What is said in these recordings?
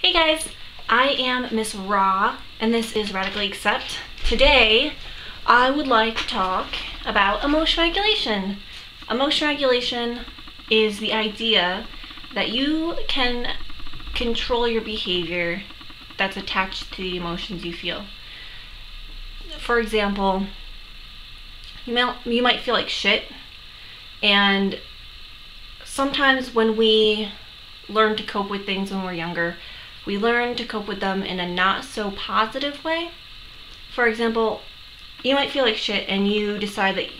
Hey guys, I am Miss Raw, and this is Radically Accept. Today, I would like to talk about emotion regulation. Emotion regulation is the idea that you can control your behavior that's attached to the emotions you feel. For example, you might feel like shit, and sometimes when we learn to cope with things when we're younger, we learn to cope with them in a not so positive way. For example, you might feel like shit and you decide that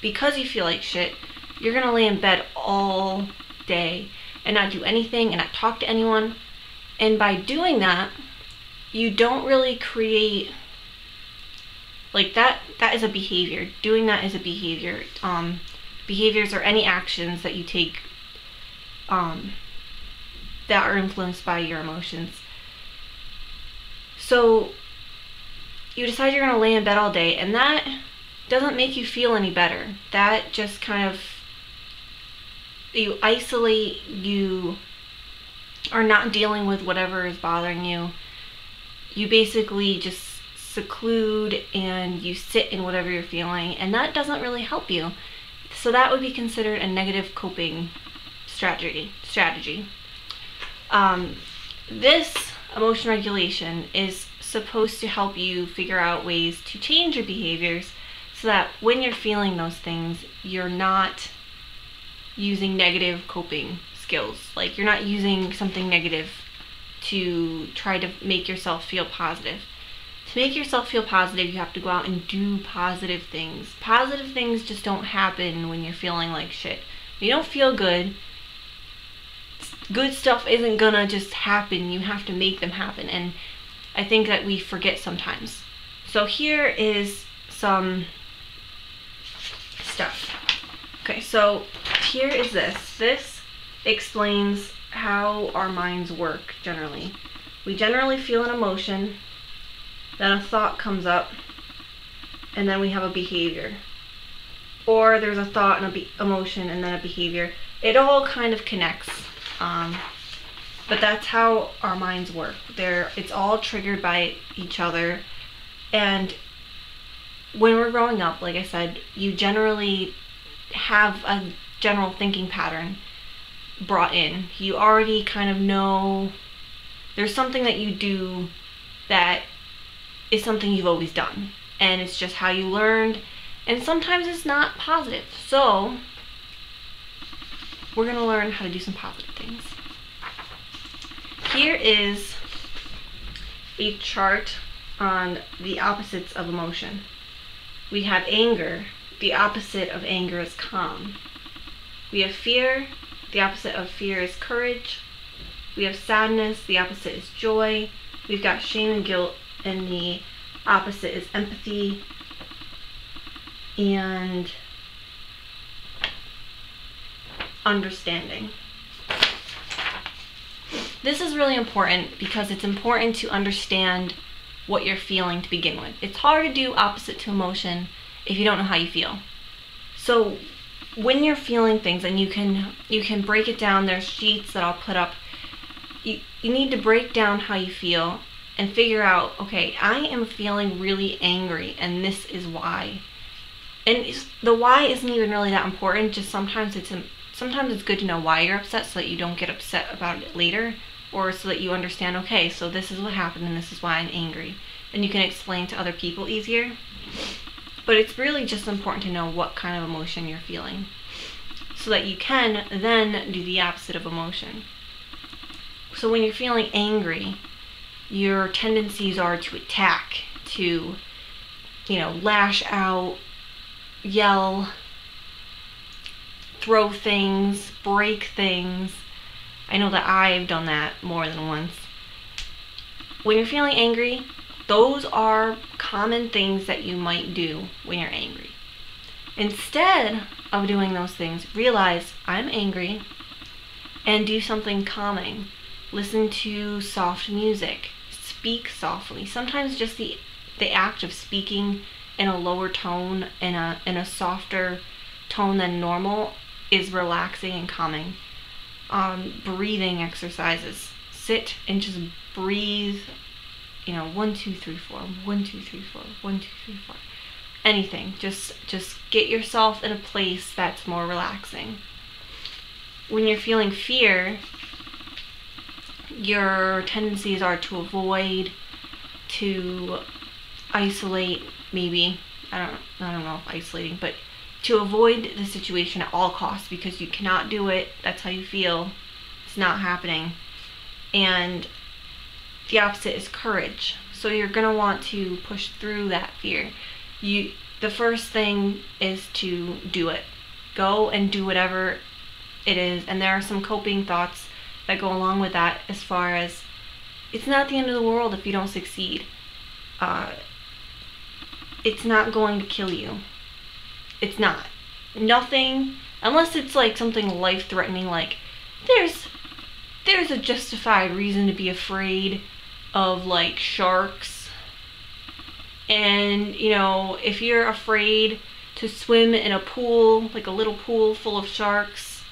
because you feel like shit, you're gonna lay in bed all day and not do anything and not talk to anyone. And by doing that, you don't really create, like that is a behavior. Doing that is a behavior. Behaviors are any actions that you take that are influenced by your emotions. So you decide you're going to lay in bed all day, and that doesn't make you feel any better. That just kind of, you isolate, you are not dealing with whatever is bothering you. You basically just seclude and you sit in whatever you're feeling, and that doesn't really help you. So that would be considered a negative coping strategy. This emotion regulation is supposed to help you figure out ways to change your behaviors so that when you're feeling those things, you're not using negative coping skills. Like, you're not using something negative to try to make yourself feel positive. To make yourself feel positive, you have to go out and do positive things. Positive things just don't happen when you're feeling like shit. When you don't feel good, good stuff isn't gonna just happen. You have to make them happen, and I think that we forget sometimes. So here is some stuff. Okay, so here is this. This explains how our minds work generally. We generally feel an emotion, then a thought comes up, and then we have a behavior. Or there's a thought and an emotion and then a behavior. It all kind of connects. But that's how our minds work. It's all triggered by each other. And when we're growing up, like I said, you generally have a general thinking pattern brought in. You already kind of know there's something that you do that is something you've always done. And it's just how you learned. And sometimes it's not positive. So we're going to learn how to do some positive things. Here is a chart on the opposites of emotion. We have anger. The opposite of anger is calm. We have fear. The opposite of fear is courage. We have sadness. The opposite is joy. We've got shame and guilt, and the opposite is empathy. And understanding. This is really important because it's important to understand what you're feeling to begin with. It's hard to do opposite to emotion if you don't know how you feel. So when you're feeling things, and you can break it down, there's sheets that I'll put up. You need to break down how you feel and figure out, okay, I am feeling really angry and this is why. And the why isn't even really that important, just sometimes it's good to know why you're upset so that you don't get upset about it later, or so that you understand, okay, so this is what happened and this is why I'm angry. And you can explain to other people easier. But it's really just important to know what kind of emotion you're feeling so that you can then do the opposite of emotion. So when you're feeling angry, your tendencies are to attack, to, lash out, yell, throw things, break things. I know that I've done that more than once. When you're feeling angry, those are common things that you might do when you're angry. Instead of doing those things, realize I'm angry and do something calming. Listen to soft music. Speak softly. Sometimes just the act of speaking in a lower tone, in a softer tone than normal, is relaxing and calming. Breathing exercises. sit and just breathe, 1, 2, 3, 4, 1, 2, 3, 4, 1, 2, 3, 4. Anything. Just get yourself in a place that's more relaxing. When you're feeling fear, your tendencies are to avoid, to isolate, maybe. I don't know if isolating, but to avoid the situation at all costs because you cannot do it. That's how you feel. It's not happening. And the opposite is courage. So you're going to want to push through that fear. The first thing is to do it. Go and do whatever it is. And there are some coping thoughts that go along with that, as far as it's not the end of the world if you don't succeed. It's not going to kill you. It's not. Nothing, unless it's like something life-threatening, like there's a justified reason to be afraid of like sharks. And if you're afraid to swim in a pool, like a little pool full of sharks,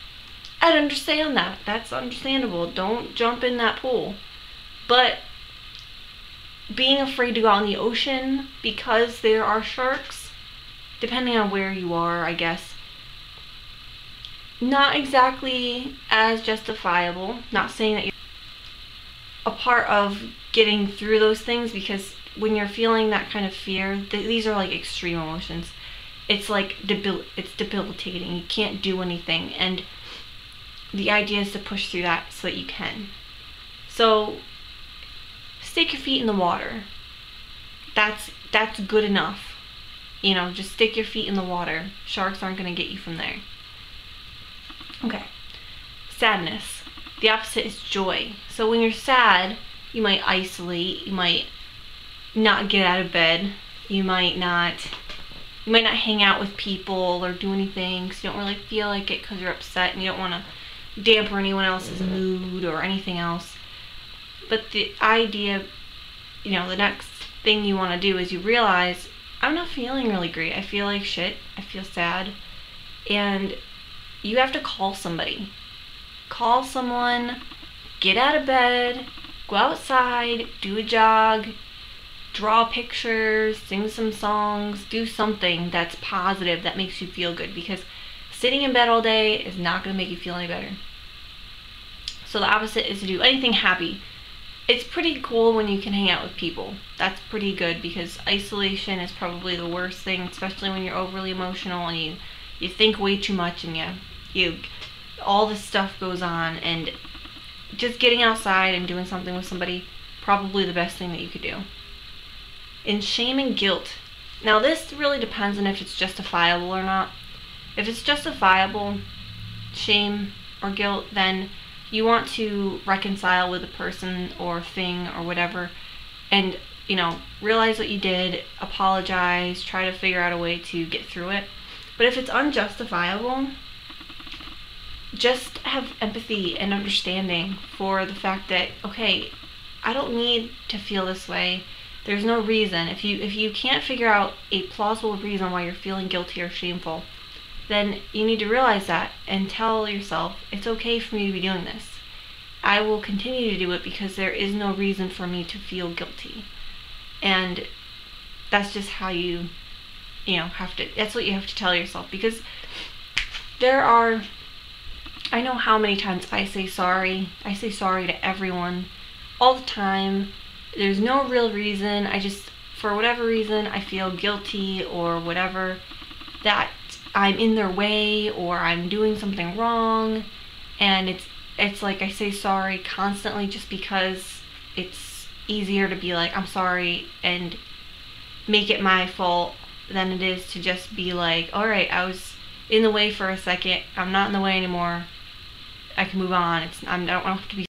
I'd understand that. That's understandable. Don't jump in that pool. But being afraid to go out in the ocean because there are sharks, depending on where you are, I guess, not exactly as justifiable. Not saying that you're a part of getting through those things, because when you're feeling that kind of fear, these are like extreme emotions. It's like it's debilitating. You can't do anything, and the idea is to push through that so that you can. So stick your feet in the water. That's good enough. Just stick your feet in the water. Sharks aren't going to get you from there. Okay. Sadness. The opposite is joy. So when you're sad, you might isolate, you might not get out of bed, you might not hang out with people or do anything because you don't really feel like it because you're upset and you don't want to dampen anyone else's mood or anything else. But the idea, the next thing you want to do is you realize, I'm not feeling really great. I feel like shit. I feel sad. And you have to call somebody. Call someone, get out of bed, go outside, do a jog, draw pictures, sing some songs, do something that's positive, that makes you feel good, because sitting in bed all day is not going to make you feel any better. So the opposite is to do anything happy. It's pretty cool when you can hang out with people. That's pretty good, because isolation is probably the worst thing, especially when you're overly emotional and you think way too much and you all this stuff goes on, and just getting outside and doing something with somebody, probably the best thing that you could do. In shame and guilt. Now this really depends on if it's justifiable or not. If it's justifiable, shame or guilt, then you want to reconcile with a person or thing or whatever, and realize what you did, apologize, try to figure out a way to get through it. But if it's unjustifiable, just have empathy and understanding for the fact that, okay, I don't need to feel this way. There's no reason. If you can't figure out a plausible reason why you're feeling guilty or shameful, then you need to realize that and tell yourself, it's okay for me to be doing this. I will continue to do it because there is no reason for me to feel guilty. And that's just how you have to, that's what you have to tell yourself, because I know how many times I say sorry. I say sorry to everyone all the time. There's no real reason. For whatever reason, I feel guilty or whatever, that I'm in their way or I'm doing something wrong. And it's like I say sorry constantly just because it's easier to be like, I'm sorry, and make it my fault than it is to just be like, alright, I was in the way for a second. I'm not in the way anymore. I can move on. I don't have to be